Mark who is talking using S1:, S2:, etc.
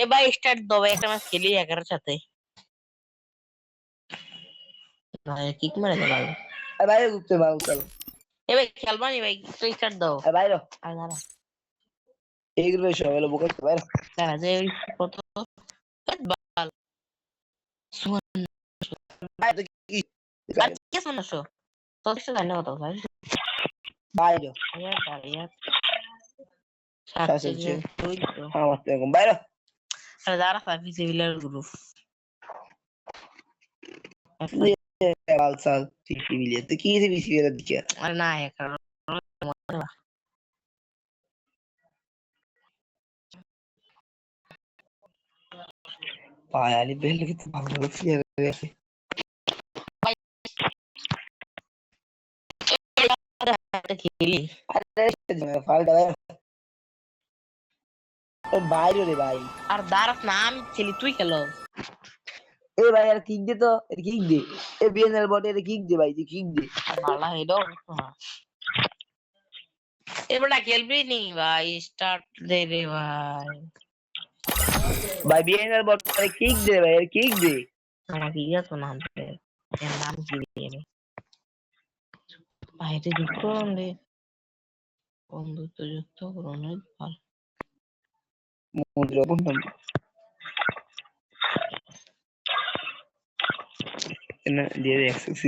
S1: এ ভাই স্টার্ট দাও ভাই, একটা ম্যাচ খেলি একার সাথে। ভাই কিক মারে দে ভাই।
S2: বাইরে ঘুরতে পারো চলো।
S1: এ ভাই খেলবা নি ভাই, তুই স্টার্ট দাও।
S2: বাইরে
S1: আর দাঁড়া
S2: এইগুলো সব হলো বোকা বাইরে।
S1: দাঁড়া যে কত বাল সুয়ান
S2: বাইরে কি
S1: আর কি শুনছো? তো কিছু জানি না, কত ভাই
S2: বাইরে
S1: ইয়ার ইয়ার
S2: শাসন
S1: সাতচল্লিশ
S2: চেয়ে
S1: তুই তো।
S2: আমার তো এখন বাইরে
S1: আরে দাঁড়া সাফি সিভিলের গ্রুপ
S2: বালসাল ঠিকই মিলিয়ে তো কি বেশি বেলা দিকে
S1: আরে না একার
S2: পায়ালি বেল কিন্তু ভালো ভালো প্লেয়ার আছে।
S1: খেলি
S2: আরে ফালটা বাইরে রে ভাই।
S1: আর দাঁড়াস না, আমি খেলি তুই খেলো।
S2: এ ভাই আর কিক দে তো, এর কিক দে। এ বিএনএল বটে এর কিক দে ভাই, তুই কিক দে।
S1: ভালো এটাও না, এবারটা খেলবি নি ভাই, স্টার্ট দে রে ভাই।
S2: ভাই বিএনএল বটে কিক দে ভাই, এর কিক দে।
S1: আমাকে ইয়া তো নাম দে, এর নাম কি দিয়ে রে ভাই, এটা যুক্ত করুন রে, বন্ধুত্ব যুক্ত করুন ভালো।
S2: মুদ্রা বন্ধন এনে দিয়ে দে অ্যাক্সেস